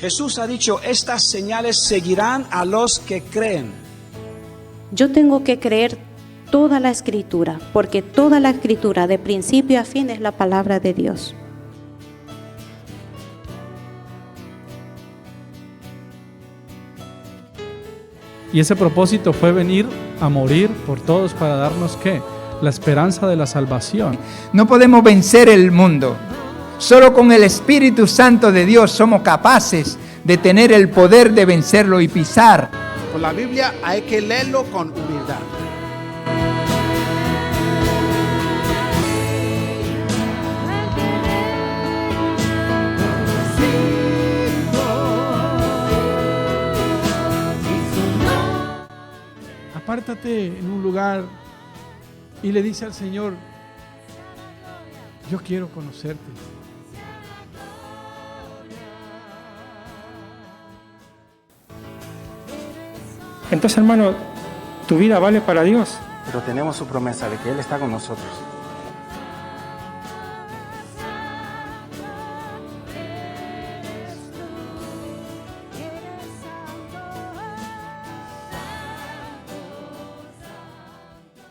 Jesús ha dicho, estas señales seguirán a los que creen. Yo tengo que creer toda la Escritura, porque toda la Escritura, de principio a fin, es la palabra de Dios. Y ese propósito fue venir a morir por todos para darnos ¿qué? La esperanza de la salvación. No podemos vencer el mundo. Solo con el Espíritu Santo de Dios somos capaces de tener el poder de vencerlo y pisar. Con la Biblia hay que leerlo con humildad. Apártate en un lugar y le dice al Señor, yo quiero conocerte. Entonces, hermano, tu vida vale para Dios. Pero tenemos su promesa de que Él está con nosotros.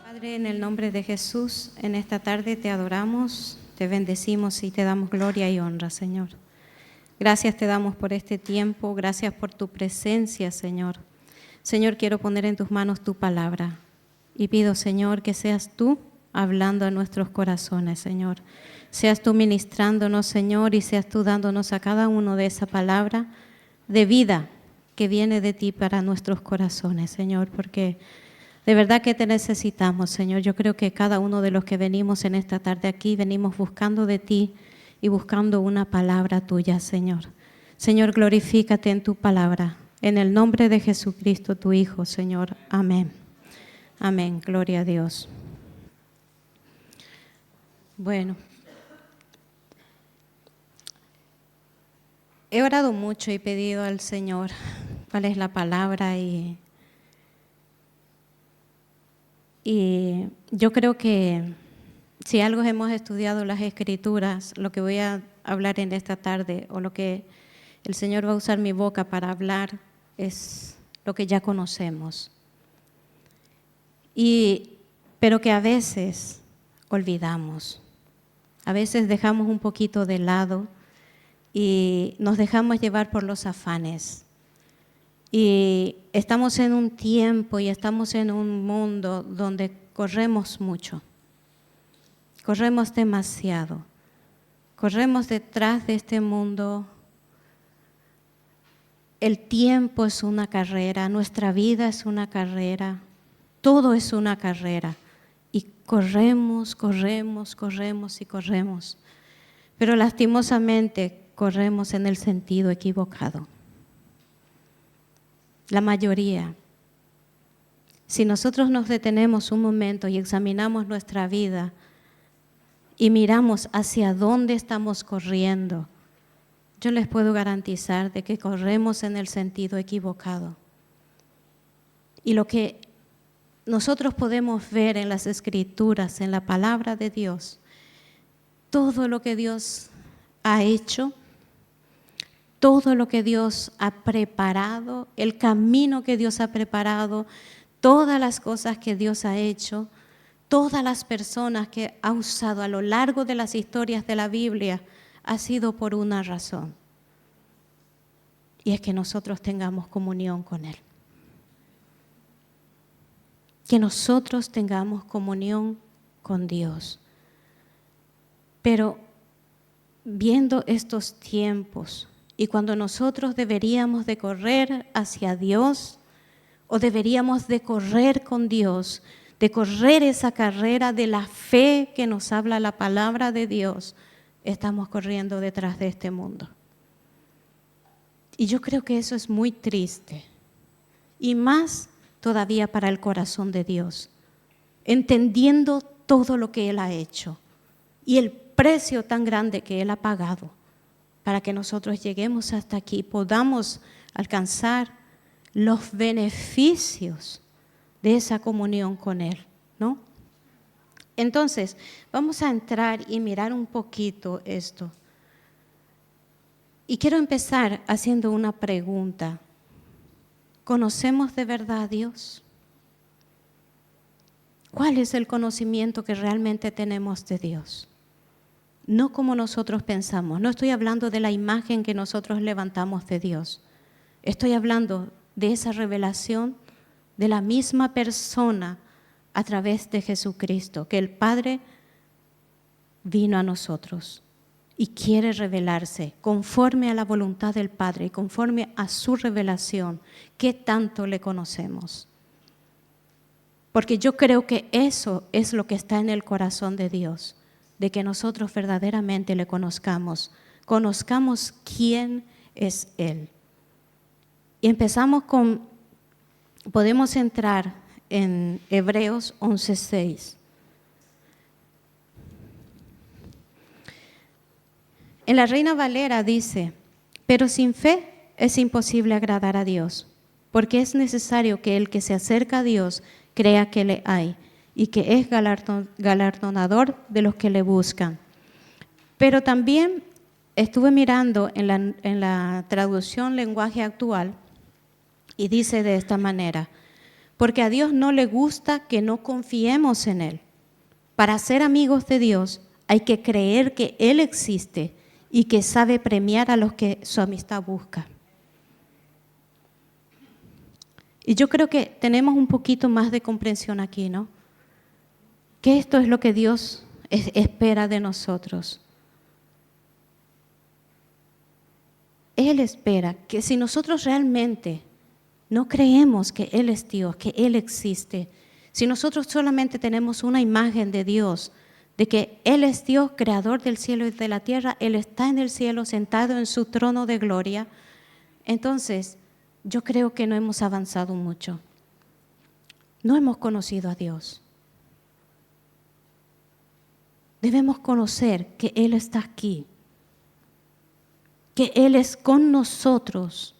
Padre, en el nombre de Jesús, en esta tarde te adoramos, te bendecimos y te damos gloria y honra, Señor. Gracias te damos por este tiempo, gracias por tu presencia, Señor. Señor, quiero poner en tus manos tu palabra y pido, Señor, que seas tú hablando a nuestros corazones, Señor. Seas tú ministrándonos, Señor, y seas tú dándonos a cada uno de esa palabra de vida que viene de ti para nuestros corazones, Señor, porque de verdad que te necesitamos, Señor. Yo creo que cada uno de los que venimos en esta tarde aquí, venimos buscando de ti y buscando una palabra tuya, Señor. Señor, glorifícate en tu palabra. En el nombre de Jesucristo, tu Hijo, Señor. Amén. Amén. Gloria a Dios. Bueno, he orado mucho y pedido al Señor cuál es la palabra y yo creo que si algo hemos estudiado las Escrituras, lo que voy a hablar en esta tarde o lo que el Señor va a usar mi boca para hablar es lo que ya conocemos. Pero que a veces olvidamos, a veces dejamos un poquito de lado y nos dejamos llevar por los afanes. Y estamos en un tiempo y estamos en un mundo donde corremos mucho, corremos demasiado, corremos detrás de este mundo. El tiempo es una carrera, nuestra vida es una carrera, todo es una carrera. Y corremos, corremos, corremos y corremos. Pero lastimosamente corremos en el sentido equivocado. La mayoría. Si nosotros nos detenemos un momento y examinamos nuestra vida y miramos hacia dónde estamos corriendo, yo les puedo garantizar de que corremos en el sentido equivocado. Y lo que nosotros podemos ver en las Escrituras, en la palabra de Dios, todo lo que Dios ha hecho, todo lo que Dios ha preparado, el camino que Dios ha preparado, todas las cosas que Dios ha hecho, todas las personas que ha usado a lo largo de las historias de la Biblia, ha sido por una razón. Y es que nosotros tengamos comunión con Él. Que nosotros tengamos comunión con Dios. Pero viendo estos tiempos y cuando nosotros deberíamos de correr hacia Dios o deberíamos de correr con Dios, de correr esa carrera de la fe que nos habla la palabra de Dios, estamos corriendo detrás de este mundo. Y yo creo que eso es muy triste. Y más todavía para el corazón de Dios, entendiendo todo lo que Él ha hecho y el precio tan grande que Él ha pagado para que nosotros lleguemos hasta aquí, podamos alcanzar los beneficios de esa comunión con Él, ¿no? Entonces, vamos a entrar y mirar un poquito esto. Y quiero empezar haciendo una pregunta. ¿Conocemos de verdad a Dios? ¿Cuál es el conocimiento que realmente tenemos de Dios? No como nosotros pensamos. No estoy hablando de la imagen que nosotros levantamos de Dios. Estoy hablando de esa revelación de la misma persona a través de Jesucristo, que el Padre vino a nosotros y quiere revelarse conforme a la voluntad del Padre y conforme a su revelación. ¿Qué tanto le conocemos? Porque yo creo que eso es lo que está en el corazón de Dios, de que nosotros verdaderamente le conozcamos quién es Él. Y podemos entrar en Hebreos 11:6. En la Reina Valera dice: pero sin fe es imposible agradar a Dios, porque es necesario que el que se acerca a Dios crea que le hay y que es galardonador de los que le buscan. Pero también estuve mirando en la traducción lenguaje actual y dice de esta manera: porque a Dios no le gusta que no confiemos en Él. Para ser amigos de Dios hay que creer que Él existe y que sabe premiar a los que su amistad busca. Y yo creo que tenemos un poquito más de comprensión aquí, ¿no? Que esto es lo que Dios espera de nosotros. Él espera que si nosotros realmente no creemos que Él es Dios, que Él existe, si nosotros solamente tenemos una imagen de Dios, de que Él es Dios, creador del cielo y de la tierra, Él está en el cielo sentado en su trono de gloria, entonces yo creo que no hemos avanzado mucho. No hemos conocido a Dios. Debemos conocer que Él está aquí, que Él es con nosotros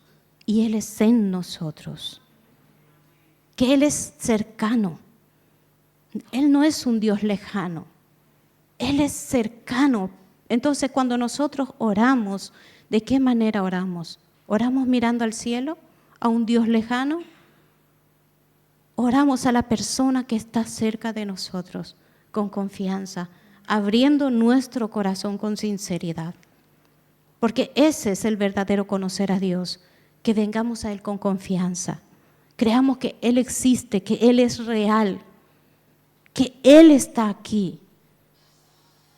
y Él es en nosotros, que Él es cercano. Él no es un Dios lejano, Él es cercano. Entonces, cuando nosotros oramos, ¿de qué manera oramos? ¿Oramos mirando al cielo, a un Dios lejano? Oramos a la persona que está cerca de nosotros, con confianza, abriendo nuestro corazón con sinceridad. Porque ese es el verdadero conocer a Dios, que vengamos a Él con confianza. Creamos que Él existe, que Él es real, que Él está aquí,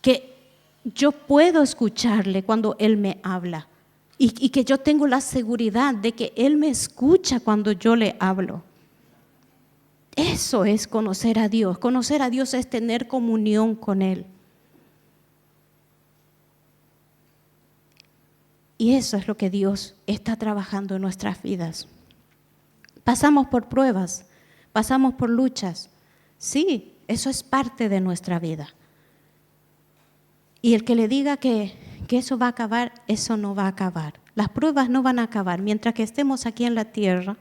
que yo puedo escucharle cuando Él me habla y que yo tengo la seguridad de que Él me escucha cuando yo le hablo. Eso es conocer a Dios. Conocer a Dios es tener comunión con Él. Y eso es lo que Dios está trabajando en nuestras vidas. Pasamos por pruebas, pasamos por luchas. Sí, eso es parte de nuestra vida. Y el que le diga que eso va a acabar, eso no va a acabar. Las pruebas no van a acabar. Mientras que estemos aquí en la tierra,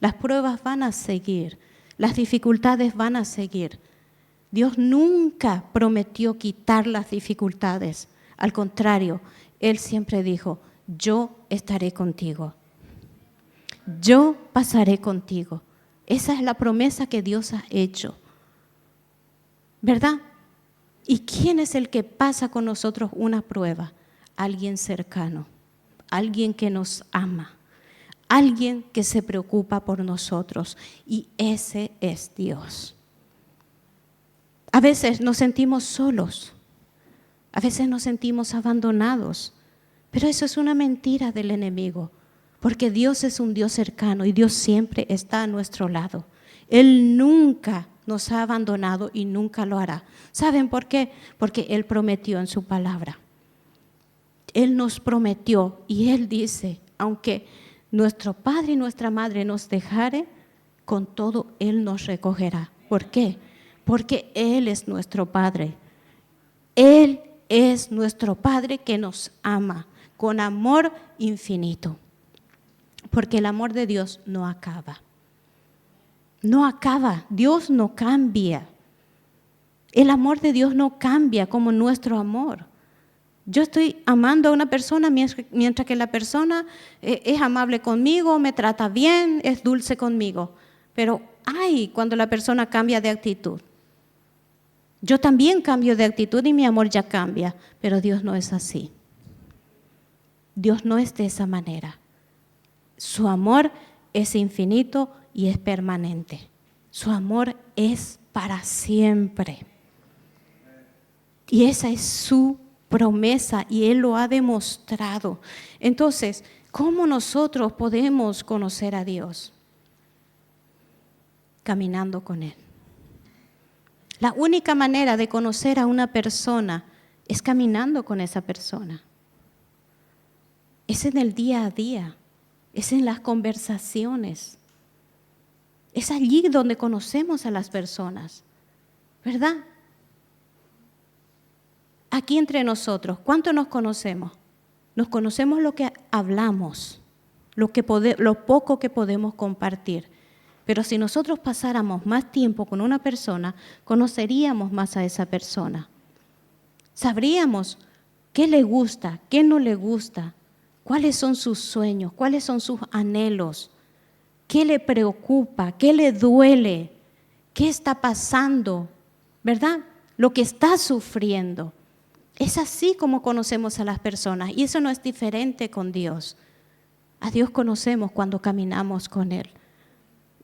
las pruebas van a seguir, las dificultades van a seguir. Dios nunca prometió quitar las dificultades. Al contrario, Él siempre dijo: yo estaré contigo. Yo pasaré contigo. Esa es la promesa que Dios ha hecho. ¿Verdad? ¿Y quién es el que pasa con nosotros una prueba? Alguien cercano, alguien que nos ama, alguien que se preocupa por nosotros. Y ese es Dios. A veces nos sentimos solos, a veces nos sentimos abandonados, pero eso es una mentira del enemigo, porque Dios es un Dios cercano y Dios siempre está a nuestro lado. Él nunca nos ha abandonado y nunca lo hará. ¿Saben por qué? Porque Él prometió en su palabra. Él nos prometió y Él dice: aunque nuestro padre y nuestra madre nos dejare, con todo Él nos recogerá. ¿Por qué? Porque Él es nuestro Padre. Él es nuestro Padre que nos ama con amor infinito. Porque el amor de Dios no acaba. No acaba. Dios no cambia. El amor de Dios no cambia como nuestro amor. Yo estoy amando a una persona mientras que la persona es amable conmigo, me trata bien, es dulce conmigo. Pero ay, cuando la persona cambia de actitud. Yo también cambio de actitud y mi amor ya cambia, pero Dios no es así. Dios no es de esa manera. Su amor es infinito y es permanente. Su amor es para siempre. Y esa es su promesa y Él lo ha demostrado. Entonces, ¿cómo nosotros podemos conocer a Dios? Caminando con Él. La única manera de conocer a una persona es caminando con esa persona. Es en el día a día, es en las conversaciones. Es allí donde conocemos a las personas, ¿verdad? Aquí entre nosotros, ¿cuánto nos conocemos? Nos conocemos lo que hablamos, lo poco que podemos compartir. Pero si nosotros pasáramos más tiempo con una persona, conoceríamos más a esa persona. Sabríamos qué le gusta, qué no le gusta, cuáles son sus sueños, cuáles son sus anhelos, qué le preocupa, qué le duele, qué está pasando, ¿verdad? Lo que está sufriendo. Es así como conocemos a las personas y eso no es diferente con Dios. A Dios conocemos cuando caminamos con Él.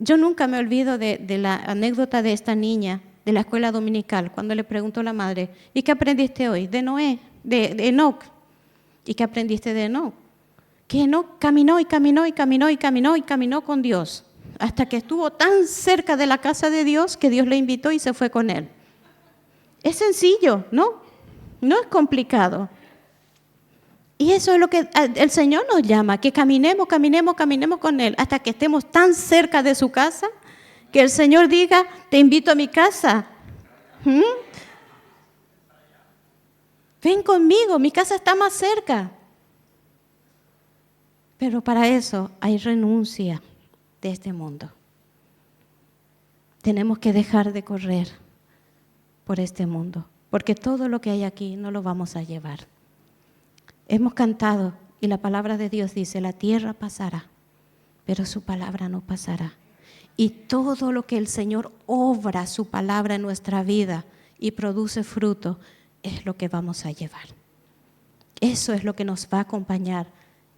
Yo nunca me olvido de la anécdota de esta niña de la escuela dominical, cuando le preguntó a la madre, ¿y qué aprendiste hoy? De Noé, de Enoc. ¿Y qué aprendiste de Enoc? Que Enoc caminó y caminó y caminó y caminó y caminó con Dios, hasta que estuvo tan cerca de la casa de Dios que Dios le invitó y se fue con él. Es sencillo, ¿no? No es complicado. Y eso es lo que el Señor nos llama, que caminemos con Él hasta que estemos tan cerca de su casa que el Señor diga, te invito a mi casa. Ven conmigo, mi casa está más cerca. Pero para eso hay renuncia de este mundo. Tenemos que dejar de correr por este mundo, porque todo lo que hay aquí no lo vamos a llevar. Hemos cantado y la palabra de Dios dice, la tierra pasará, pero su palabra no pasará. Y todo lo que el Señor obra, su palabra en nuestra vida y produce fruto, es lo que vamos a llevar. Eso es lo que nos va a acompañar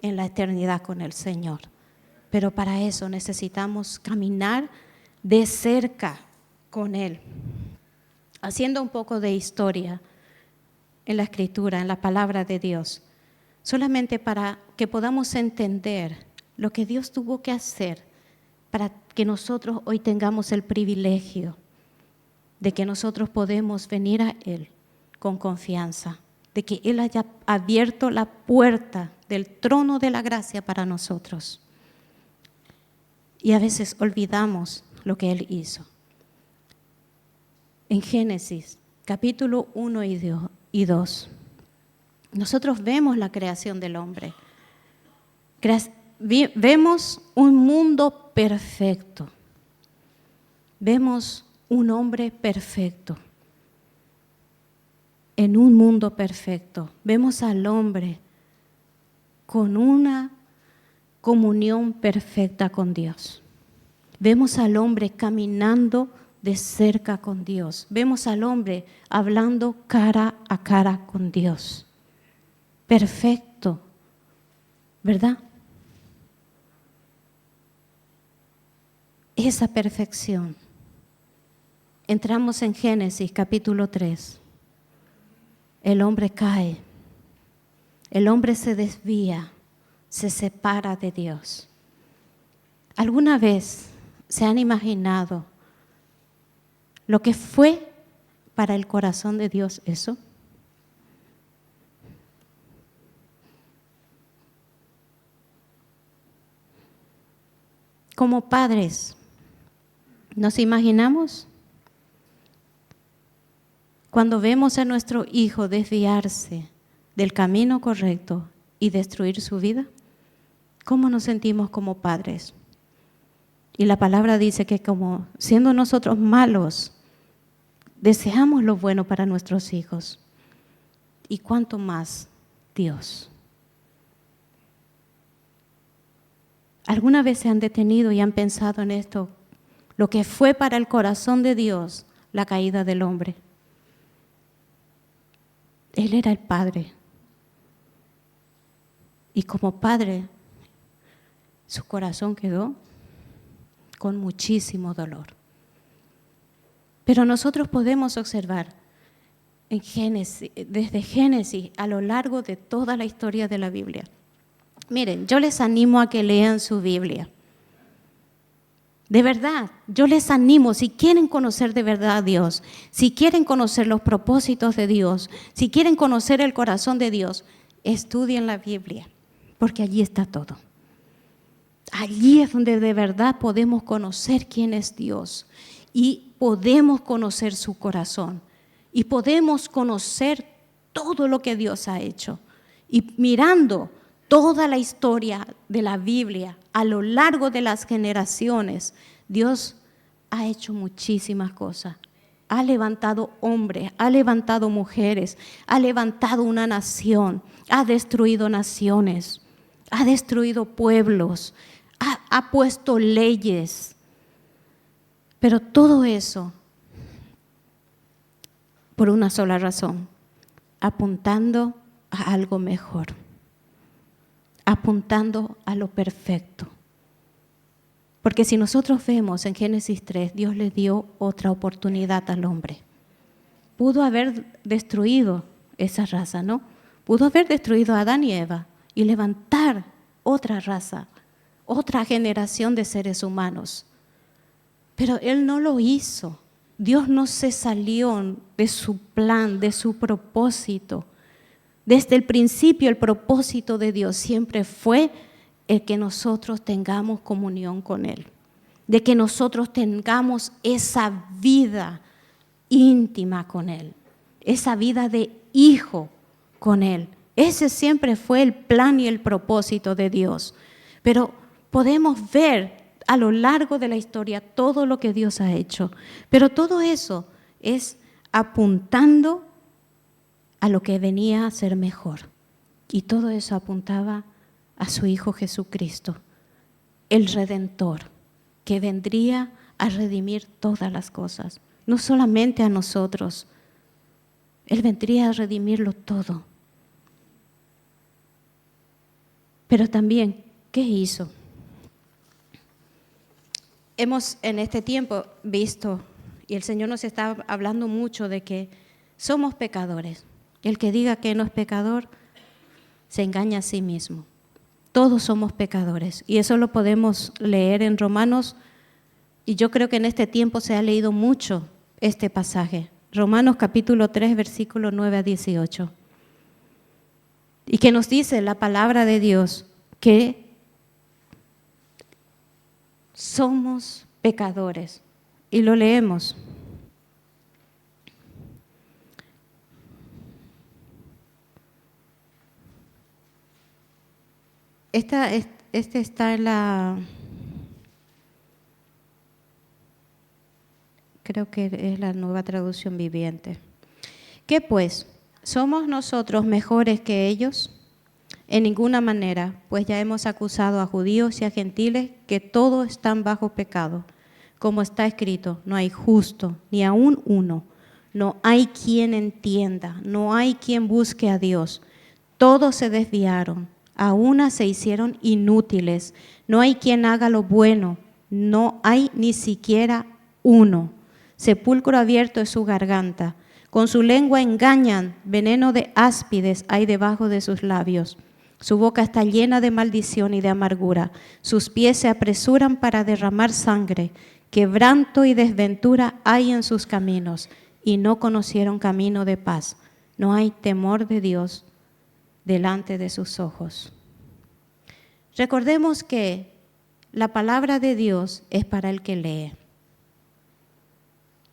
en la eternidad con el Señor. Pero para eso necesitamos caminar de cerca con Él. Haciendo un poco de historia en la Escritura, en la palabra de Dios, solamente para que podamos entender lo que Dios tuvo que hacer para que nosotros hoy tengamos el privilegio de que nosotros podemos venir a Él con confianza, de que Él haya abierto la puerta del trono de la gracia para nosotros. Y a veces olvidamos lo que Él hizo. En Génesis, capítulo 1 y 2, nosotros vemos la creación del hombre. Vemos un mundo perfecto. Vemos un hombre perfecto. En un mundo perfecto. Vemos al hombre con una comunión perfecta con Dios. Vemos al hombre caminando de cerca con Dios. Vemos al hombre hablando cara a cara con Dios. Perfecto, ¿verdad? Esa perfección. Entramos en Génesis capítulo 3. El hombre cae. El hombre se desvía, se separa de Dios. ¿Alguna vez se han imaginado lo que fue para el corazón de Dios eso? Como padres, ¿nos imaginamos? Cuando vemos a nuestro hijo desviarse del camino correcto y destruir su vida, ¿cómo nos sentimos como padres? Y la palabra dice que como siendo nosotros malos, deseamos lo bueno para nuestros hijos. y cuánto más Dios. ¿Alguna vez se han detenido y han pensado en esto? Lo que fue para el corazón de Dios la caída del hombre. Él era el Padre. Y como Padre, su corazón quedó con muchísimo dolor. Pero nosotros podemos observar en Génesis, desde Génesis a lo largo de toda la historia de la Biblia. Miren, yo les animo a que lean su Biblia. De verdad, yo les animo, si quieren conocer de verdad a Dios, si quieren conocer los propósitos de Dios, si quieren conocer el corazón de Dios, estudien la Biblia, porque allí está todo. Allí es donde de verdad podemos conocer quién es Dios y podemos conocer su corazón y podemos conocer todo lo que Dios ha hecho. Y mirando toda la historia de la Biblia a lo largo de las generaciones, Dios ha hecho muchísimas cosas. Ha levantado hombres, ha levantado mujeres, ha levantado una nación, ha destruido naciones, ha destruido pueblos, ha puesto leyes. Pero todo eso por una sola razón, apuntando a algo mejor, apuntando a lo perfecto. Porque si nosotros vemos en Génesis 3, Dios le dio otra oportunidad al hombre. Pudo haber destruido esa raza, ¿no? Pudo haber destruido a Adán y Eva y levantar otra raza, otra generación de seres humanos. Pero Él no lo hizo. Dios no se salió de su plan, de su propósito. Desde el principio el propósito de Dios siempre fue el que nosotros tengamos comunión con Él, de que nosotros tengamos esa vida íntima con Él, esa vida de hijo con Él. Ese siempre fue el plan y el propósito de Dios. Pero podemos ver a lo largo de la historia todo lo que Dios ha hecho. Pero todo eso es apuntando a lo que venía a ser mejor. Y todo eso apuntaba a su Hijo Jesucristo, el Redentor, que vendría a redimir todas las cosas, no solamente a nosotros. Él vendría a redimirlo todo. Pero también, ¿qué hizo? Hemos en este tiempo visto, y el Señor nos está hablando mucho de que somos pecadores. El que diga que no es pecador, se engaña a sí mismo. Todos somos pecadores, y eso lo podemos leer en Romanos, y yo creo que en este tiempo se ha leído mucho este pasaje. Romanos capítulo 3, versículo 9 a 18. Y que nos dice la palabra de Dios que somos pecadores. Y lo leemos. Este está en la... Creo que es la Nueva Traducción Viviente. ¿Qué pues? ¿Somos nosotros mejores que ellos? En ninguna manera, pues ya hemos acusado a judíos y a gentiles que todos están bajo pecado. Como está escrito, no hay justo, ni aun uno. No hay quien entienda, no hay quien busque a Dios. Todos se desviaron, a una se hicieron inútiles. No hay quien haga lo bueno, no hay ni siquiera uno. Sepulcro abierto es su garganta. Con su lengua engañan, veneno de áspides hay debajo de sus labios. Su boca está llena de maldición y de amargura. Sus pies se apresuran para derramar sangre. Quebranto y desventura hay en sus caminos, y no conocieron camino de paz. No hay temor de Dios delante de sus ojos. Recordemos que la palabra de Dios es para el que lee.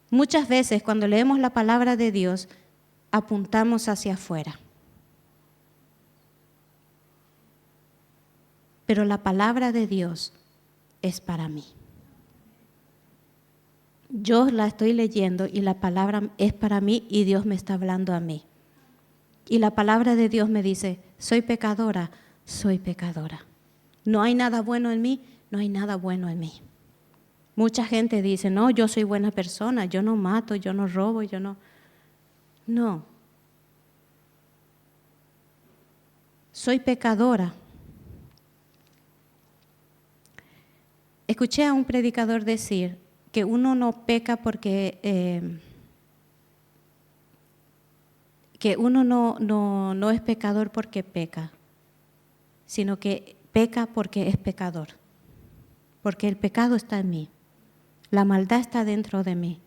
Muchas veces cuando leemos la palabra de Dios, apuntamos hacia afuera. Pero la palabra de Dios es para mí. Yo la estoy leyendo y la palabra es para mí y Dios me está hablando a mí. Y la palabra de Dios me dice, soy pecadora, soy pecadora. No hay nada bueno en mí, no hay nada bueno en mí. Mucha gente dice, no, yo soy buena persona, yo no mato, yo no robo, yo no. No. Soy pecadora. Escuché a un predicador decir que uno no peca porque que uno no es pecador porque peca, sino que peca porque es pecador, porque el pecado está en mí, la maldad está dentro de mí.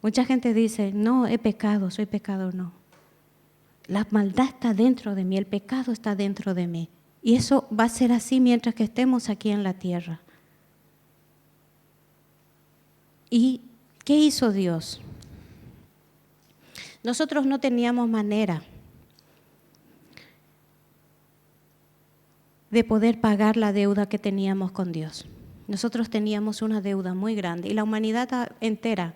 Mucha gente dice, no, he pecado, soy pecador, no. La maldad está dentro de mí, el pecado está dentro de mí. Y eso va a ser así mientras que estemos aquí en la tierra. ¿Y qué hizo Dios? Nosotros no teníamos manera de poder pagar la deuda que teníamos con Dios. Nosotros teníamos una deuda muy grande y la humanidad entera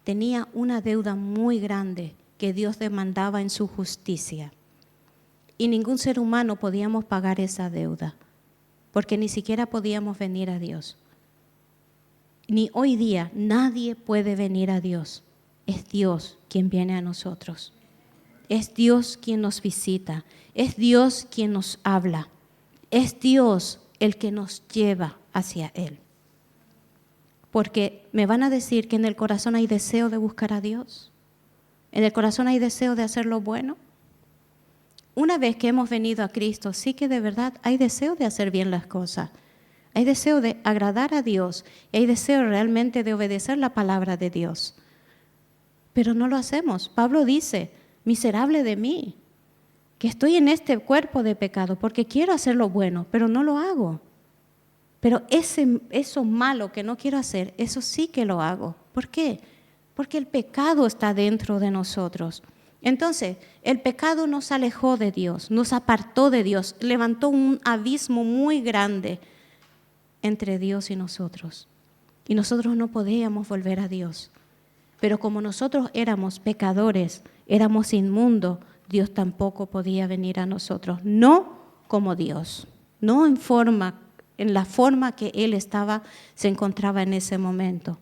tenía una deuda muy grande que Dios demandaba en su justicia. Y ningún ser humano podíamos pagar esa deuda, porque ni siquiera podíamos venir a Dios. Ni hoy día nadie puede venir a Dios. Es Dios quien viene a nosotros. Es Dios quien nos visita. Es Dios quien nos habla. Es Dios el que nos lleva hacia Él. Porque me van a decir que en el corazón hay deseo de buscar a Dios. En el corazón hay deseo de hacer lo bueno. Una vez que hemos venido a Cristo, sí que de verdad hay deseo de hacer bien las cosas. Hay deseo de agradar a Dios. Y hay deseo realmente de obedecer la palabra de Dios. Pero no lo hacemos. Pablo dice, miserable de mí, que estoy en este cuerpo de pecado porque quiero hacer lo bueno, pero no lo hago. Pero eso malo que no quiero hacer, eso sí que lo hago. ¿Por qué? Porque el pecado está dentro de nosotros. Entonces, el pecado nos alejó de Dios, nos apartó de Dios, levantó un abismo muy grande entre Dios y nosotros. Y nosotros no podíamos volver a Dios. Pero como nosotros éramos pecadores, éramos inmundos, Dios tampoco podía venir a nosotros. No como Dios, no en la forma que Él se encontraba en ese momento.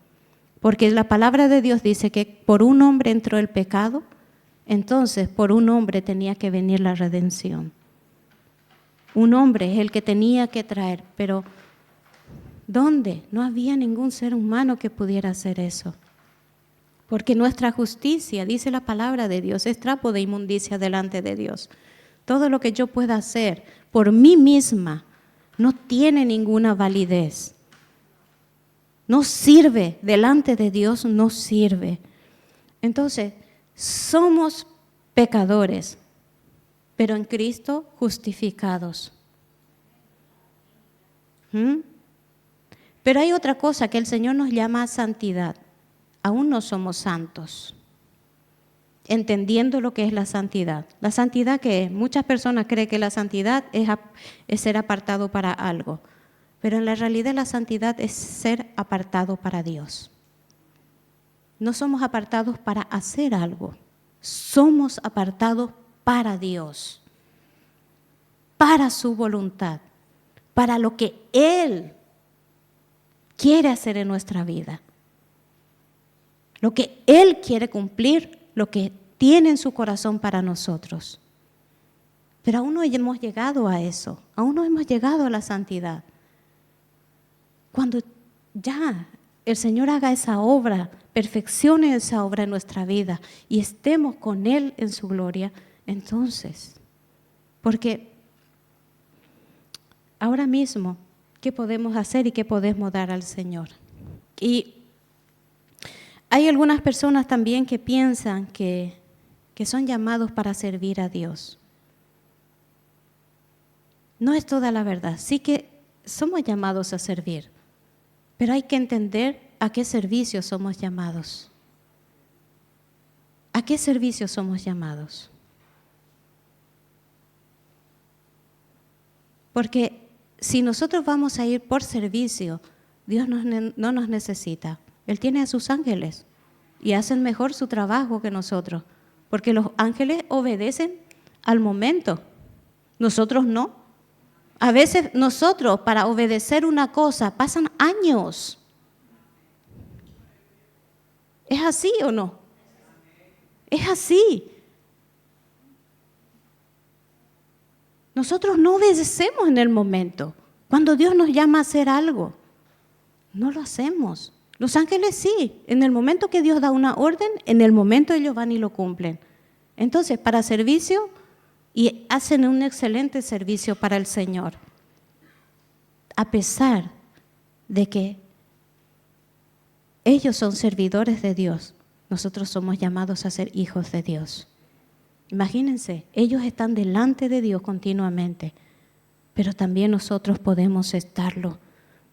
Porque la palabra de Dios dice que por un hombre entró el pecado, entonces por un hombre tenía que venir la redención. Un hombre es el que tenía que traer, pero ¿dónde? No había ningún ser humano que pudiera hacer eso. Porque nuestra justicia, dice la palabra de Dios, es trapo de inmundicia delante de Dios. Todo lo que yo pueda hacer por mí misma no tiene ninguna validez. No sirve, delante de Dios no sirve. Entonces, somos pecadores, pero en Cristo justificados. Pero hay otra cosa que el Señor nos llama santidad. Aún no somos santos, entendiendo lo que es la santidad. La santidad, que muchas personas creen que la santidad es ser apartado para algo, pero en la realidad la santidad es ser apartado para Dios. No somos apartados para hacer algo, somos apartados para Dios, para su voluntad, para lo que Él quiere hacer en nuestra vida. Lo que Él quiere cumplir, lo que tiene en su corazón para nosotros. Pero aún no hemos llegado a eso, aún no hemos llegado a la santidad. Cuando ya el Señor haga esa obra, perfeccione esa obra en nuestra vida y estemos con Él en su gloria, entonces, porque ahora mismo, ¿qué podemos hacer y qué podemos dar al Señor? Y hay algunas personas también que piensan que son llamados para servir a Dios. No es toda la verdad. Sí que somos llamados a servir, pero hay que entender a qué servicio somos llamados. ¿A qué servicio somos llamados? Porque si nosotros vamos a ir por servicio, Dios no nos necesita. Él tiene a sus ángeles y hacen mejor su trabajo que nosotros, porque los ángeles obedecen al momento, nosotros no. A veces nosotros para obedecer una cosa pasan años. ¿Es así o no? Es así. Nosotros no obedecemos en el momento. Cuando Dios nos llama a hacer algo, no lo hacemos. Los ángeles sí. En el momento que Dios da una orden, en el momento ellos van y lo cumplen. Entonces, para servicio, y hacen un excelente servicio para el Señor. A pesar de que ellos son servidores de Dios, nosotros somos llamados a ser hijos de Dios. Imagínense, ellos están delante de Dios continuamente, pero también nosotros podemos estarlo.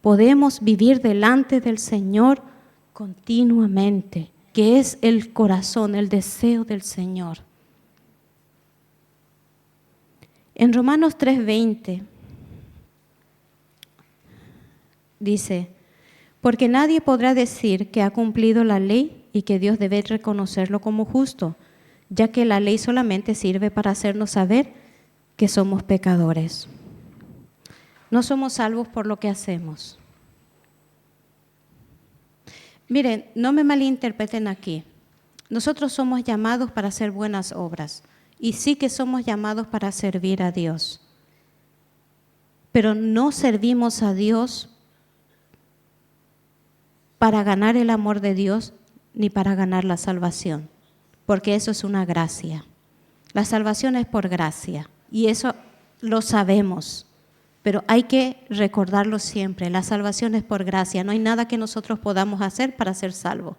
Podemos vivir delante del Señor continuamente, que es el corazón, el deseo del Señor. En Romanos 3:20 dice, porque nadie podrá decir que ha cumplido la ley y que Dios debe reconocerlo como justo, ya que la ley solamente sirve para hacernos saber que somos pecadores. No somos salvos por lo que hacemos. Miren, no me malinterpreten aquí. Nosotros somos llamados para hacer buenas obras y sí que somos llamados para servir a Dios. Pero no servimos a Dios para ganar el amor de Dios ni para ganar la salvación, porque eso es una gracia. La salvación es por gracia y eso lo sabemos, pero hay que recordarlo siempre. La salvación es por gracia, no hay nada que nosotros podamos hacer para ser salvos.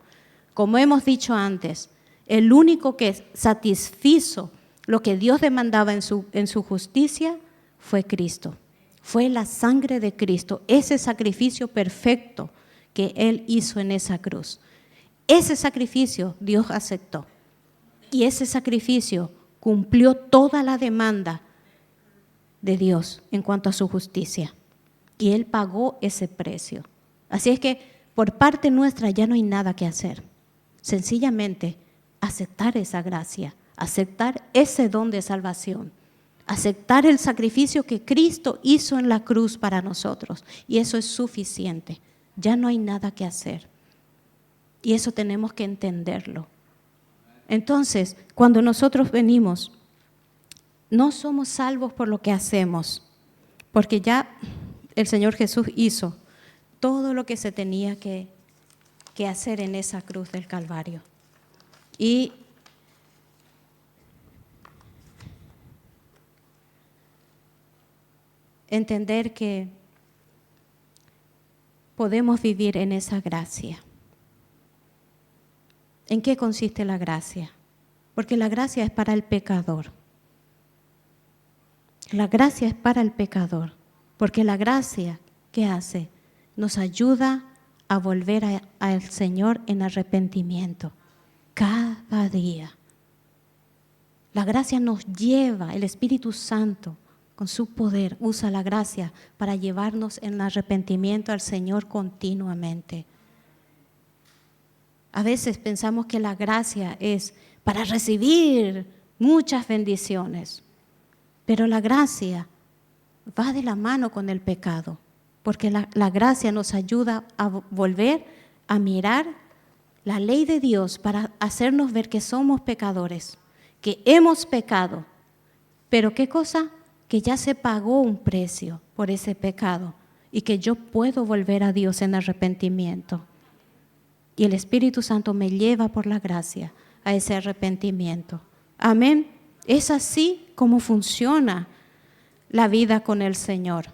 Como hemos dicho antes, el único que satisfizo lo que Dios demandaba en su justicia fue Cristo. Fue la sangre de Cristo, ese sacrificio perfecto que Él hizo en esa cruz. Ese sacrificio Dios aceptó y ese sacrificio cumplió toda la demanda de Dios en cuanto a su justicia y Él pagó ese precio. Así es que por parte nuestra ya no hay nada que hacer. Sencillamente aceptar esa gracia, aceptar ese don de salvación, aceptar el sacrificio que Cristo hizo en la cruz para nosotros y eso es suficiente. Ya no hay nada que hacer. Y eso tenemos que entenderlo. Entonces, cuando nosotros venimos, no somos salvos por lo que hacemos, porque ya el Señor Jesús hizo todo lo que se tenía que hacer en esa cruz del Calvario. Y entender que podemos vivir en esa gracia. ¿En qué consiste la gracia? Porque la gracia es para el pecador. La gracia es para el pecador, porque la gracia, ¿qué hace? Nos ayuda a volver al Señor en arrepentimiento, cada día. La gracia nos lleva, el Espíritu Santo, con su poder, usa la gracia para llevarnos en arrepentimiento al Señor continuamente. A veces pensamos que la gracia es para recibir muchas bendiciones, pero la gracia va de la mano con el pecado, porque la gracia nos ayuda a volver a mirar la ley de Dios para hacernos ver que somos pecadores, que hemos pecado, pero ¿qué cosa? Que ya se pagó un precio por ese pecado y que yo puedo volver a Dios en arrepentimiento. Y el Espíritu Santo me lleva por la gracia a ese arrepentimiento. Amén. Es así como funciona la vida con el Señor.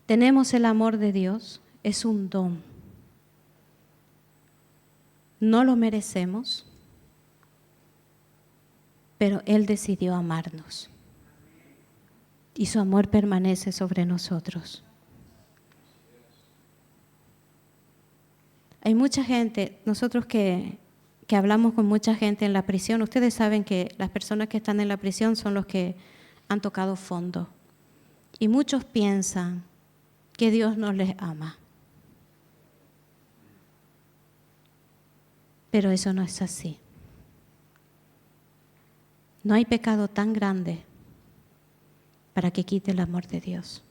Tenemos el amor de Dios, es un don. No lo merecemos, pero Él decidió amarnos. Y su amor permanece sobre nosotros. Hay mucha gente, nosotros que hablamos con mucha gente en la prisión, ustedes saben que las personas que están en la prisión son los que han tocado fondo. Y muchos piensan que Dios no les ama. Pero eso no es así. No hay pecado tan grande para que quite el amor de Dios.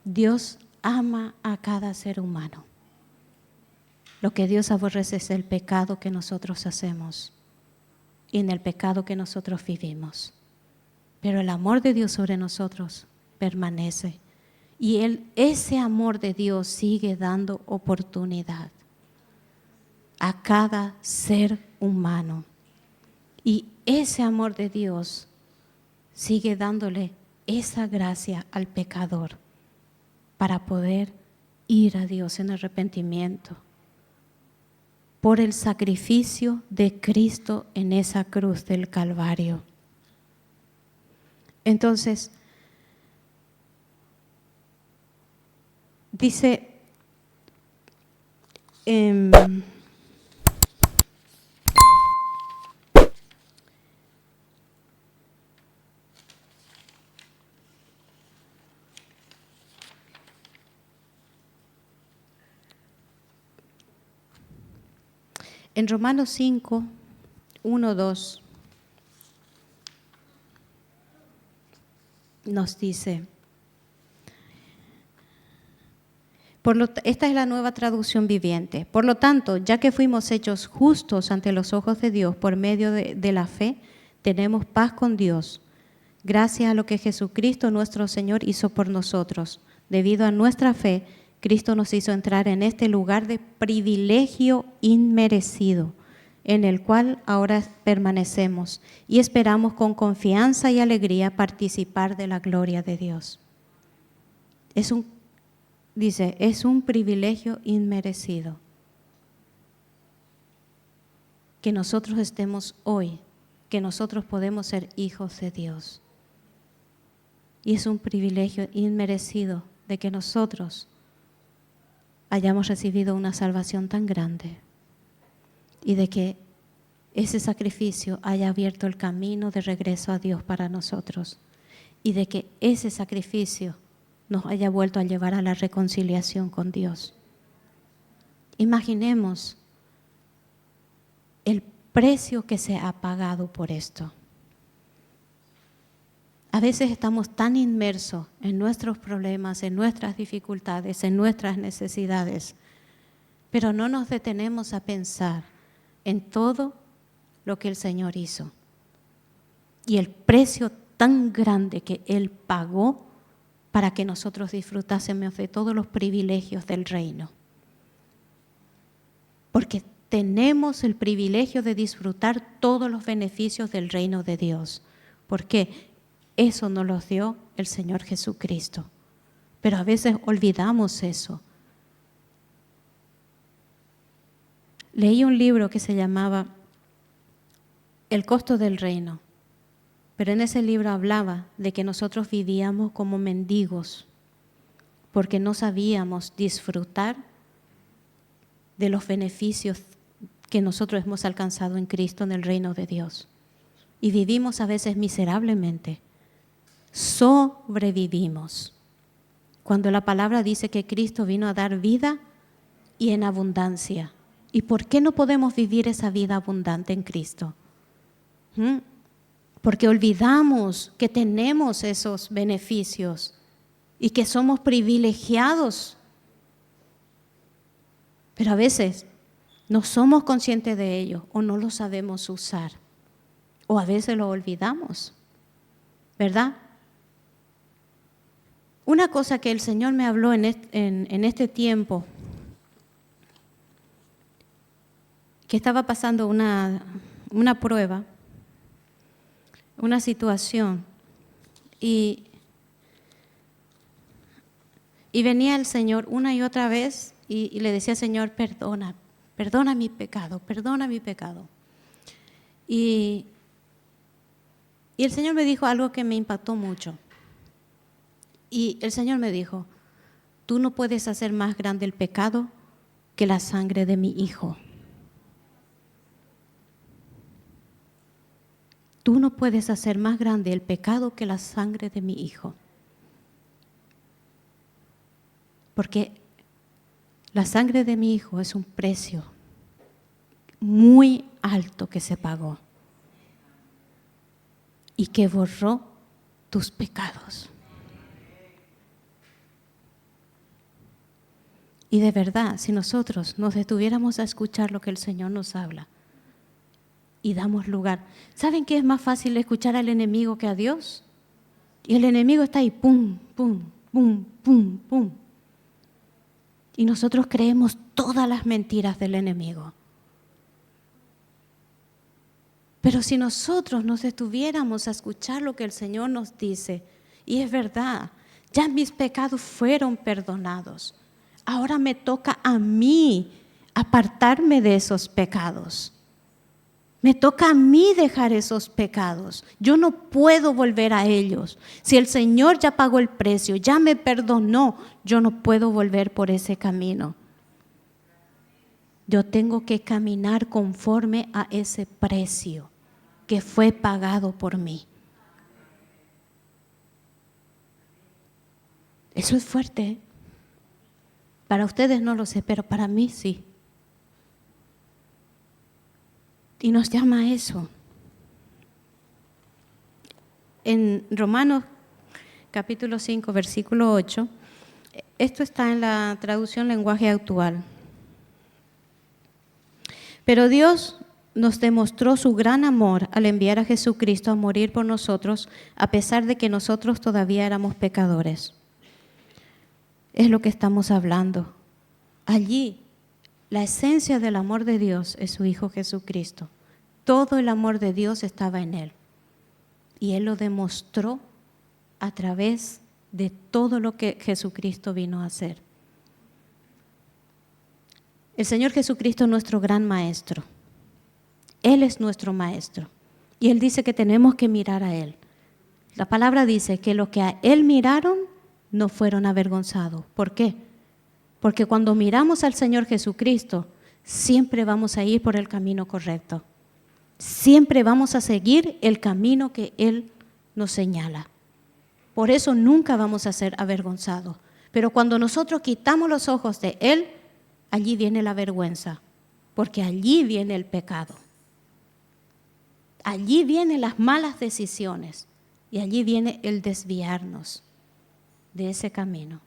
Dios ama a cada ser humano. Lo que Dios aborrece es el pecado que nosotros hacemos y en el pecado que nosotros vivimos. Pero el amor de Dios sobre nosotros permanece. Y ese amor de Dios sigue dando oportunidad a cada ser humano. Y ese amor de Dios sigue dándole esa gracia al pecador para poder ir a Dios en arrepentimiento por el sacrificio de Cristo en esa cruz del Calvario. Entonces, dice en Romanos 5, 1, 2, nos dice, esta es la nueva traducción viviente. Por lo tanto, ya que fuimos hechos justos ante los ojos de Dios por medio de la fe, tenemos paz con Dios, gracias a lo que Jesucristo nuestro Señor hizo por nosotros. Debido a nuestra fe, Cristo nos hizo entrar en este lugar de privilegio inmerecido, en el cual ahora permanecemos y esperamos con confianza y alegría participar de la gloria de Dios. Es un privilegio inmerecido que nosotros estemos hoy, que nosotros podemos ser hijos de Dios. Y es un privilegio inmerecido de que nosotros hayamos recibido una salvación tan grande y de que ese sacrificio haya abierto el camino de regreso a Dios para nosotros y de que ese sacrificio nos haya vuelto a llevar a la reconciliación con Dios. Imaginemos el precio que se ha pagado por esto. A veces estamos tan inmersos en nuestros problemas, en nuestras dificultades, en nuestras necesidades, pero no nos detenemos a pensar en todo lo que el Señor hizo y el precio tan grande que Él pagó para que nosotros disfrutásemos de todos los privilegios del reino. Porque tenemos el privilegio de disfrutar todos los beneficios del reino de Dios. ¿Por qué? Eso nos los dio el Señor Jesucristo. Pero a veces olvidamos eso. Leí un libro que se llamaba El costo del reino. Pero en ese libro hablaba de que nosotros vivíamos como mendigos porque no sabíamos disfrutar de los beneficios que nosotros hemos alcanzado en Cristo en el reino de Dios. Y vivimos a veces miserablemente. Sobrevivimos. Cuando la palabra dice que Cristo vino a dar vida y en abundancia. ¿Y por qué no podemos vivir esa vida abundante en Cristo? Porque olvidamos que tenemos esos beneficios y que somos privilegiados. Pero a veces no somos conscientes de ello o no lo sabemos usar. O a veces lo olvidamos, ¿verdad? Una cosa que el Señor me habló en este tiempo, que estaba pasando una prueba, una situación, y venía el Señor una y otra vez y le decía, Señor, perdona mi pecado, perdona mi pecado. Y el Señor me dijo algo que me impactó mucho. Y el Señor me dijo, tú no puedes hacer más grande el pecado que la sangre de mi Hijo. Tú no puedes hacer más grande el pecado que la sangre de mi Hijo. Porque la sangre de mi Hijo es un precio muy alto que se pagó y que borró tus pecados. Y de verdad, si nosotros nos detuviéramos a escuchar lo que el Señor nos habla y damos lugar, ¿saben qué es más fácil escuchar al enemigo que a Dios? Y el enemigo está ahí, pum, pum, pum, pum, pum. Y nosotros creemos todas las mentiras del enemigo. Pero si nosotros nos detuviéramos a escuchar lo que el Señor nos dice, y es verdad, ya mis pecados fueron perdonados. Ahora me toca a mí apartarme de esos pecados. Me toca a mí dejar esos pecados. Yo no puedo volver a ellos. Si el Señor ya pagó el precio, ya me perdonó, yo no puedo volver por ese camino. Yo tengo que caminar conforme a ese precio que fue pagado por mí. Eso es fuerte, ¿eh? Para ustedes no lo sé, pero para mí sí. Y nos llama a eso. En Romanos capítulo 5, versículo 8, esto está en la traducción lenguaje actual. Pero Dios nos demostró su gran amor al enviar a Jesucristo a morir por nosotros, a pesar de que nosotros todavía éramos pecadores. Es lo que estamos hablando. Allí, la esencia del amor de Dios es su Hijo Jesucristo. Todo el amor de Dios estaba en Él. Y Él lo demostró a través de todo lo que Jesucristo vino a hacer. El Señor Jesucristo es nuestro gran maestro. Él es nuestro maestro. Y Él dice que tenemos que mirar a Él. La palabra dice que los que a Él miraron no fueron avergonzados. ¿Por qué? Porque cuando miramos al Señor Jesucristo, siempre vamos a ir por el camino correcto. Siempre vamos a seguir el camino que Él nos señala. Por eso nunca vamos a ser avergonzados. Pero cuando nosotros quitamos los ojos de Él, allí viene la vergüenza, porque allí viene el pecado. Allí vienen las malas decisiones y allí viene el desviarnos de ese camino.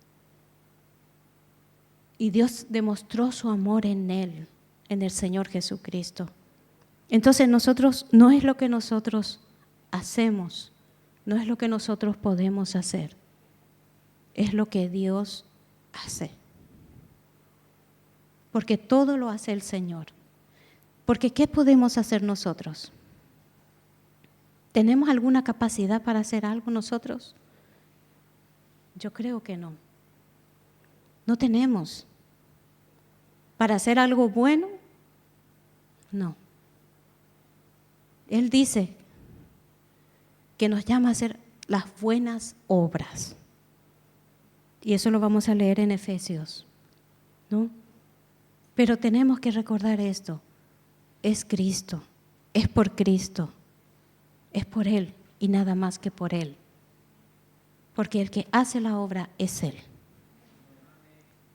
Y Dios demostró su amor en Él, en el Señor Jesucristo. Entonces nosotros, no es lo que nosotros hacemos, no es lo que nosotros podemos hacer, es lo que Dios hace. Porque todo lo hace el Señor. Porque ¿qué podemos hacer nosotros? ¿Tenemos alguna capacidad para hacer algo nosotros? Yo creo que no. No tenemos. ¿Para hacer algo bueno? No. Él dice que nos llama a hacer las buenas obras. Y eso lo vamos a leer en Efesios, ¿no? Pero tenemos que recordar esto. Es Cristo, es por Cristo, es por Él y nada más que por Él. Porque el que hace la obra es Él.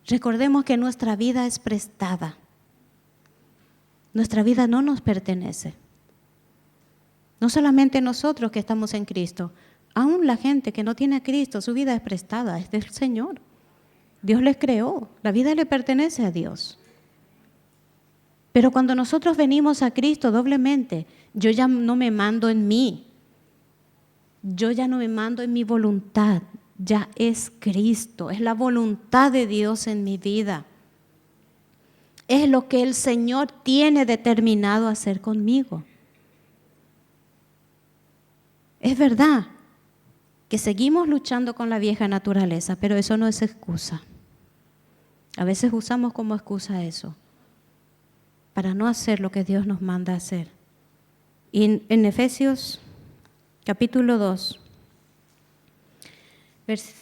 Recordemos que nuestra vida es prestada. Nuestra vida no nos pertenece. No solamente nosotros que estamos en Cristo, aún la gente que no tiene a Cristo, su vida es prestada, es del Señor. Dios les creó, la vida le pertenece a Dios. Pero cuando nosotros venimos a Cristo doblemente, yo ya no me mando en mí, yo ya no me mando en mi voluntad, ya es Cristo, es la voluntad de Dios en mi vida. Es lo que el Señor tiene determinado hacer conmigo. Es verdad que seguimos luchando con la vieja naturaleza, pero eso no es excusa. A veces usamos como excusa eso, para no hacer lo que Dios nos manda hacer. Y en Efesios capítulo 2,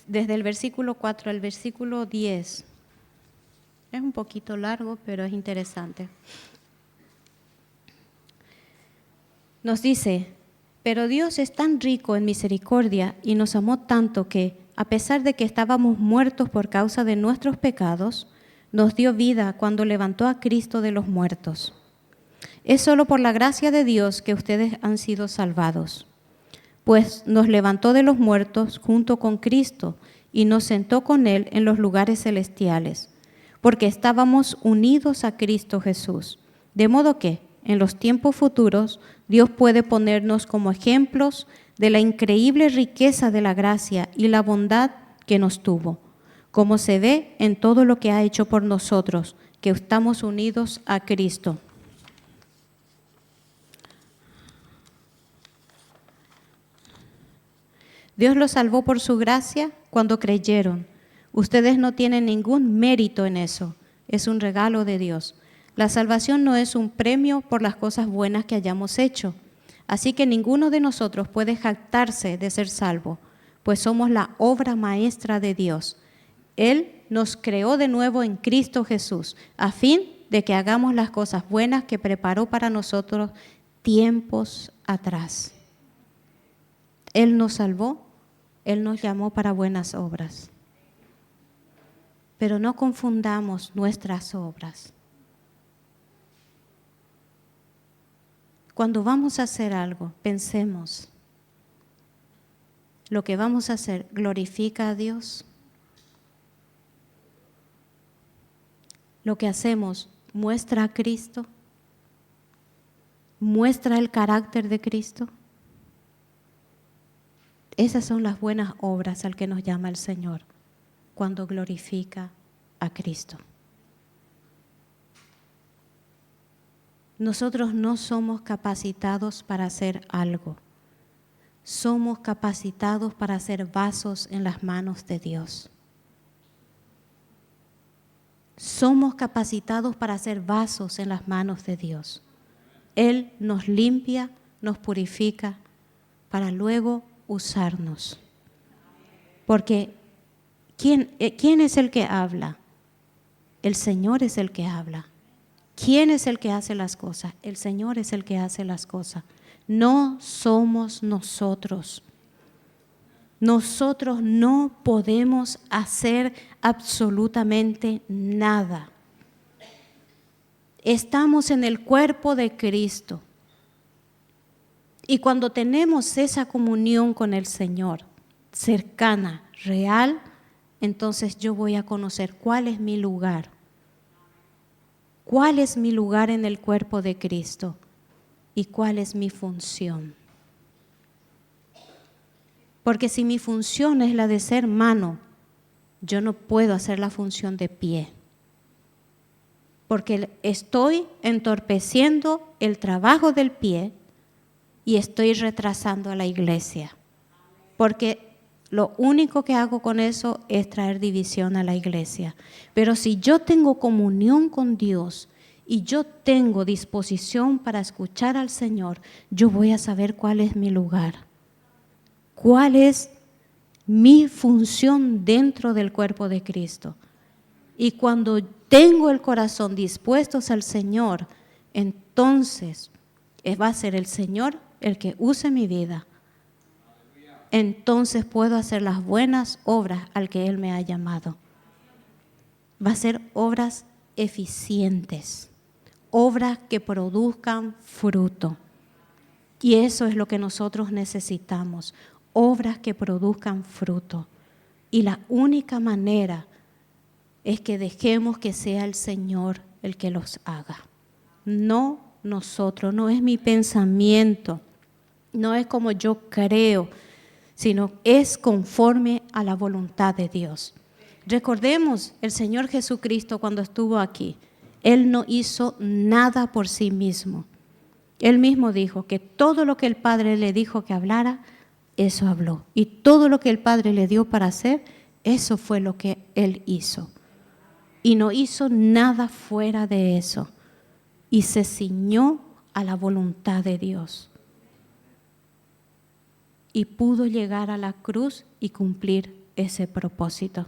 desde el versículo 4 al versículo 10, es un poquito largo, pero es interesante. Nos dice: pero Dios es tan rico en misericordia y nos amó tanto que, a pesar de que estábamos muertos por causa de nuestros pecados, nos dio vida cuando levantó a Cristo de los muertos. Es solo por la gracia de Dios que ustedes han sido salvados, pues nos levantó de los muertos junto con Cristo y nos sentó con Él en los lugares celestiales, porque estábamos unidos a Cristo Jesús. De modo que, en los tiempos futuros, Dios puede ponernos como ejemplos de la increíble riqueza de la gracia y la bondad que nos tuvo, como se ve en todo lo que ha hecho por nosotros, que estamos unidos a Cristo. Dios los salvó por su gracia cuando creyeron. Ustedes no tienen ningún mérito en eso, es un regalo de Dios. La salvación no es un premio por las cosas buenas que hayamos hecho, así que ninguno de nosotros puede jactarse de ser salvo, pues somos la obra maestra de Dios. Él nos creó de nuevo en Cristo Jesús, a fin de que hagamos las cosas buenas que preparó para nosotros tiempos atrás. Él nos salvó, Él nos llamó para buenas obras. Pero no confundamos nuestras obras. Cuando vamos a hacer algo, pensemos, ¿lo que vamos a hacer glorifica a Dios? ¿Lo que hacemos muestra a Cristo? ¿Muestra el carácter de Cristo? Esas son las buenas obras al que nos llama el Señor, cuando glorifica a Cristo. Nosotros no somos capacitados para hacer algo. Somos capacitados para ser vasos en las manos de Dios. Somos capacitados para ser vasos en las manos de Dios. Él nos limpia, nos purifica, para luego usarnos. Porque ¿quién es el que habla? El Señor es el que habla. ¿Quién es el que hace las cosas? El Señor es el que hace las cosas. No somos nosotros. Nosotros no podemos hacer absolutamente nada. Estamos en el cuerpo de Cristo. Y cuando tenemos esa comunión con el Señor, cercana, real, entonces yo voy a conocer cuál es mi lugar. ¿Cuál es mi lugar en el cuerpo de Cristo? ¿Y cuál es mi función? Porque si mi función es la de ser mano, yo no puedo hacer la función de pie. Porque estoy entorpeciendo el trabajo del pie y estoy retrasando a la iglesia. Porque lo único que hago con eso es traer división a la iglesia. Pero si yo tengo comunión con Dios y yo tengo disposición para escuchar al Señor, yo voy a saber cuál es mi lugar. ¿Cuál es mi función dentro del cuerpo de Cristo? Y cuando tengo el corazón dispuesto al Señor, entonces va a ser el Señor el que use mi vida. Entonces puedo hacer las buenas obras al que Él me ha llamado. Va a ser obras eficientes, obras que produzcan fruto. Y eso es lo que nosotros necesitamos, obras que produzcan fruto. Y la única manera es que dejemos que sea el Señor el que los haga. No nosotros, no es mi pensamiento, no es como yo creo, sino es conforme a la voluntad de Dios. Recordemos el Señor Jesucristo cuando estuvo aquí. Él no hizo nada por sí mismo. Él mismo dijo que todo lo que el Padre le dijo que hablara, eso habló. Y todo lo que el Padre le dio para hacer, eso fue lo que Él hizo. Y no hizo nada fuera de eso. Y se ciñó a la voluntad de Dios. Y pudo llegar a la cruz y cumplir ese propósito.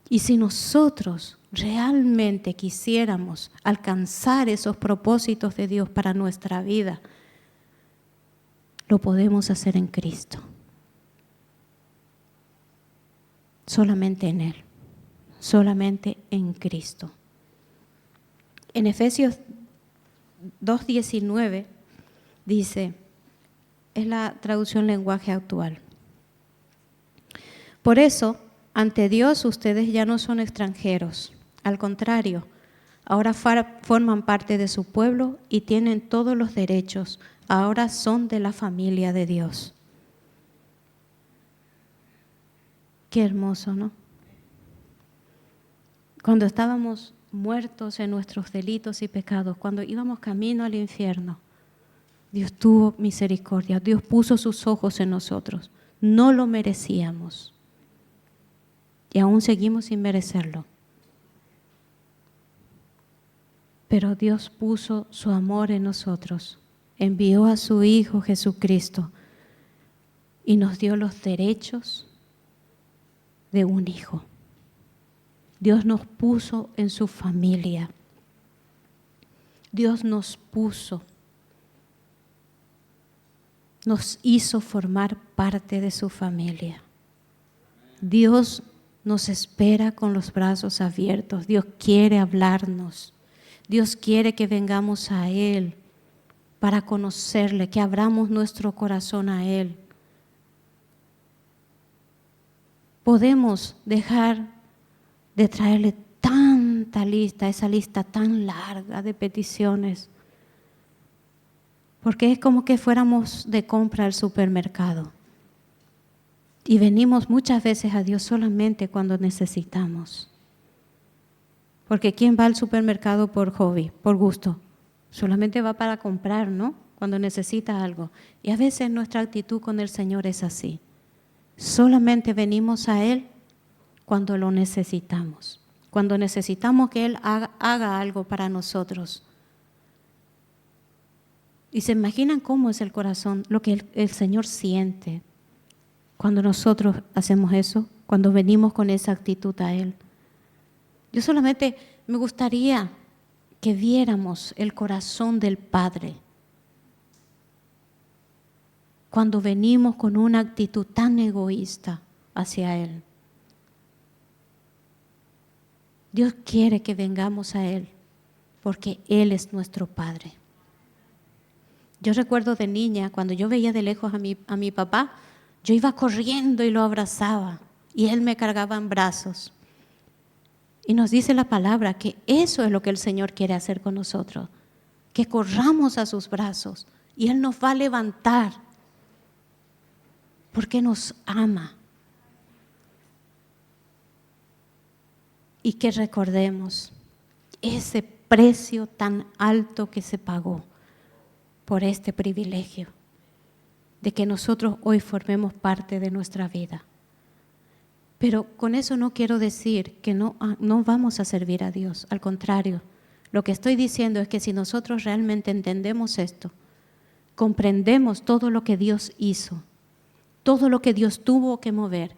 Y si nosotros realmente quisiéramos alcanzar esos propósitos de Dios para nuestra vida, lo podemos hacer en Cristo. Solamente en Él. solamente en Cristo. En Efesios 2:19 dice, es la traducción lenguaje actual. Por eso, ante Dios ustedes ya no son extranjeros. Al contrario, ahora forman parte de su pueblo y tienen todos los derechos. Ahora son de la familia de Dios. Qué hermoso, ¿no? Cuando estábamos muertos en nuestros delitos y pecados, cuando íbamos camino al infierno, Dios tuvo misericordia, Dios puso sus ojos en nosotros. No lo merecíamos y aún seguimos sin merecerlo. Pero Dios puso su amor en nosotros, envió a su Hijo Jesucristo y nos dio los derechos de un hijo. Dios nos puso en su familia. Dios nos puso, nos hizo formar parte de su familia. Dios nos espera con los brazos abiertos. Dios quiere hablarnos. Dios quiere que vengamos a Él para conocerle, que abramos nuestro corazón a Él. Podemos dejar de traerle tanta lista, esa lista tan larga de peticiones, porque es como que fuéramos de compra al supermercado y venimos muchas veces a Dios solamente cuando necesitamos. Porque ¿quién va al supermercado por hobby, por gusto? Solamente va para comprar, ¿no? Cuando necesita algo. Y a veces nuestra actitud con el Señor es así. Solamente venimos a Él cuando lo necesitamos. Cuando necesitamos que Él haga algo para nosotros. Y se imaginan cómo es el corazón, lo que el Señor siente cuando nosotros hacemos eso, cuando venimos con esa actitud a Él. Yo solamente me gustaría que viéramos el corazón del Padre cuando venimos con una actitud tan egoísta hacia Él. Dios quiere que vengamos a Él porque Él es nuestro Padre. Yo recuerdo de niña, cuando yo veía de lejos a mi papá, yo iba corriendo y lo abrazaba y Él me cargaba en brazos. Y nos dice la palabra que eso es lo que el Señor quiere hacer con nosotros, que corramos a sus brazos y Él nos va a levantar porque nos ama. Y que recordemos ese precio tan alto que se pagó por este privilegio de que nosotros hoy formemos parte de nuestra vida. Pero con eso no quiero decir que no vamos a servir a Dios. Al contrario, lo que estoy diciendo es que si nosotros realmente entendemos esto, comprendemos todo lo que Dios hizo, todo lo que Dios tuvo que mover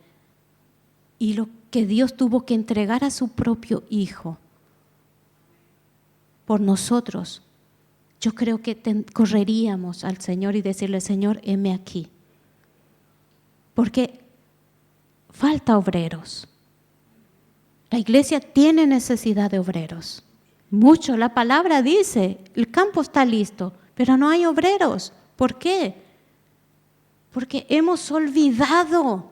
y lo que Dios tuvo que entregar a su propio Hijo por nosotros, yo creo que correríamos al Señor y decirle, Señor, heme aquí. Porque falta obreros. La iglesia tiene necesidad de obreros. Mucho, la palabra dice, el campo está listo, pero no hay obreros. ¿Por qué? Porque hemos olvidado.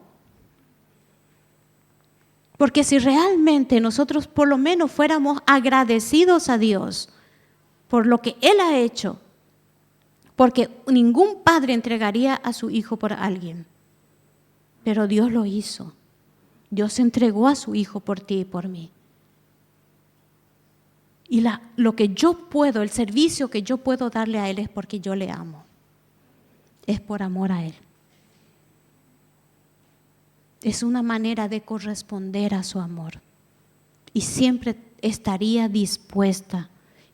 Porque si realmente nosotros por lo menos fuéramos agradecidos a Dios por lo que Él ha hecho, porque ningún padre entregaría a su hijo por alguien. Pero Dios lo hizo. Dios entregó a su Hijo por ti y por mí. Y lo que yo puedo, el servicio que yo puedo darle a Él es porque yo le amo. Es por amor a Él. Es una manera de corresponder a su amor. Y siempre estaría dispuesta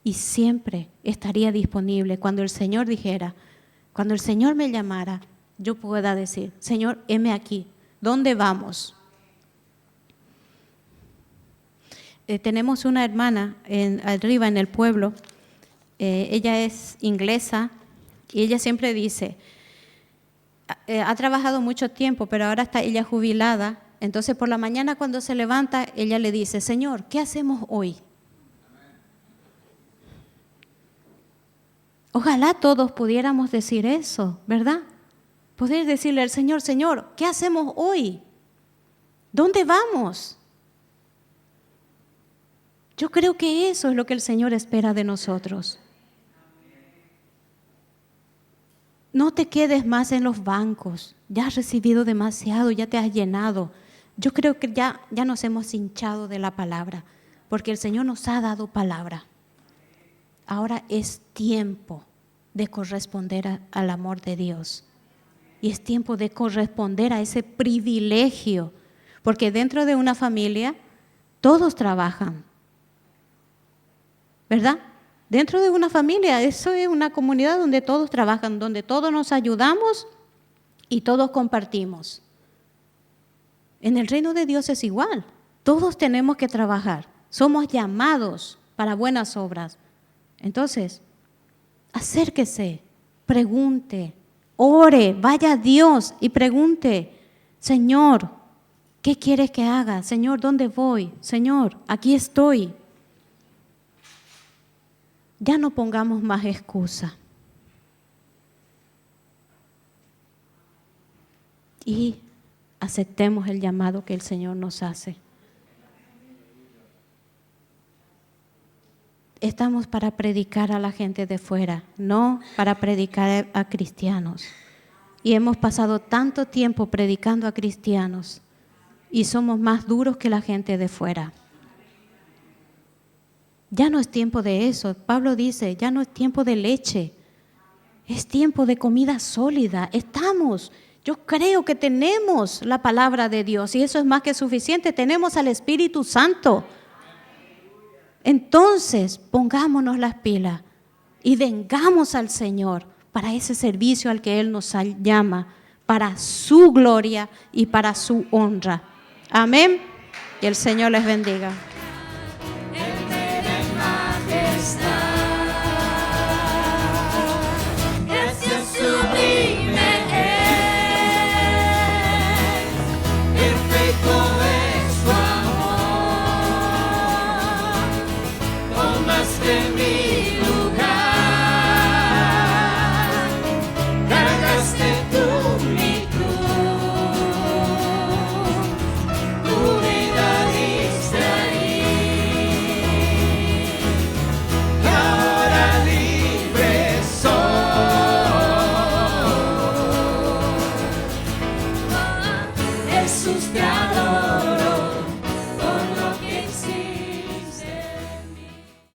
y siempre estaría disponible cuando el Señor dijera, cuando el Señor me llamara, yo pueda decir, Señor, heme aquí, ¿dónde vamos? Tenemos una hermana arriba en el pueblo, ella es inglesa y ella siempre dice, ha trabajado mucho tiempo, pero ahora está ella jubilada Entonces por la mañana cuando se levanta, ella le dice, Señor, ¿qué hacemos hoy? Ojalá todos pudiéramos decir eso, ¿verdad? Poder decirle al Señor, Señor, ¿qué hacemos hoy? ¿Dónde vamos? Yo creo que eso es lo que el Señor espera de nosotros. No te quedes más en los bancos. Ya has recibido demasiado, ya te has llenado. Yo creo que ya nos hemos hinchado de la palabra, porque el Señor nos ha dado palabra. Ahora es tiempo de corresponder al amor de Dios. Y es tiempo de corresponder a ese privilegio, porque dentro de una familia todos trabajan, ¿verdad? Dentro de una familia, eso es una comunidad donde todos trabajan, donde todos nos ayudamos y todos compartimos. En el reino de Dios es igual, todos tenemos que trabajar, somos llamados para buenas obras. Entonces, acérquese, pregunte, ore, vaya a Dios y pregunte, Señor, ¿qué quieres que haga? Señor, ¿dónde voy? Señor, aquí estoy. Ya no pongamos más excusa. Y aceptemos el llamado que el Señor nos hace. Estamos para predicar a la gente de fuera, no para predicar a cristianos. Y hemos pasado tanto tiempo predicando a cristianos y somos más duros que la gente de fuera. Ya no es tiempo de eso. Pablo dice, ya no es tiempo de leche. Es tiempo de comida sólida. Yo creo que tenemos la palabra de Dios y eso es más que suficiente. Tenemos al Espíritu Santo. Entonces, pongámonos las pilas y vengamos al Señor para ese servicio al que Él nos llama, para su gloria y para su honra. Amén. Y el Señor les bendiga. Jesús te adoro.